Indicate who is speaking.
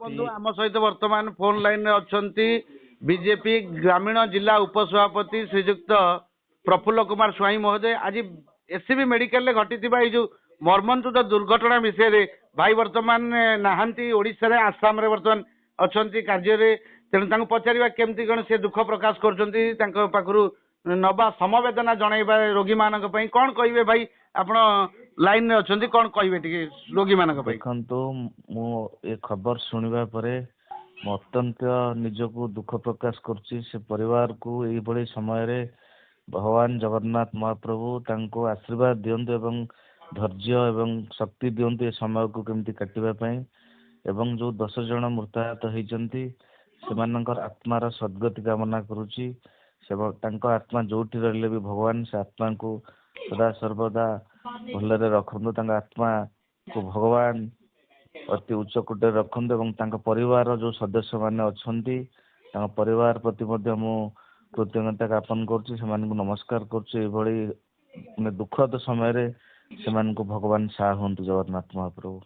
Speaker 1: बंधु आम सहित वर्तमान फोन लाइन रे अछंती बीजेपी ग्रामीण जिला उपसभापति श्रीजुक्त प्रफुल्ल कुमार स्वाई महोदय। आज एससीबी मेडिकल रे घटिथिबा ए जो मर्मन्तुद दुर्घटना विषय रे भाई वर्तमान नाहांती ओडिसा रे आसाम रे वर्तमान अछंती कार्य रे तेणु तांको पचारिबा केमती कोन से दुख प्रकाश करछंती तांको पाखरु नबा समवेदना जणाइबा रोगी मानक पई कोन कहिबे भाई आपण लाइन रे अछंती कोन कहिबे टिके रोगी मानक पई।
Speaker 2: देखंतु मु ए खबर सुनिबा परे मो अत्यंत निजको दुख प्रकाश करछि। से परिवार को एई बड़ी समय रे भगवान जगन्नाथ महाप्रभु तांको आशीर्वाद दियंतु एवं धैर्य एवं शक्ति दियंतु ए समय को केमती काटिबा पई एवं जो 10 जन मृताहत होइचंती सेमानकर आत्मार सद्गति कामना करूची। से तांको आत्मा जोठी रहले भी भगवान से आत्मा को सदा सर्वदा भलरे रखंतु। तांको आत्मा को भगवान अति उच्च कोटे रखंतु एवं तांको परिवार जो सदस्य माने अछंती तांको परिवार प्रति मध्ये मु कृतज्ञता ज्ञापन करछि। सेमानकु नमस्कार करछि। ए भली दुखद समय रे सेमानकु भगवान साह हुंतु जगन्नाथ महाप्रभु।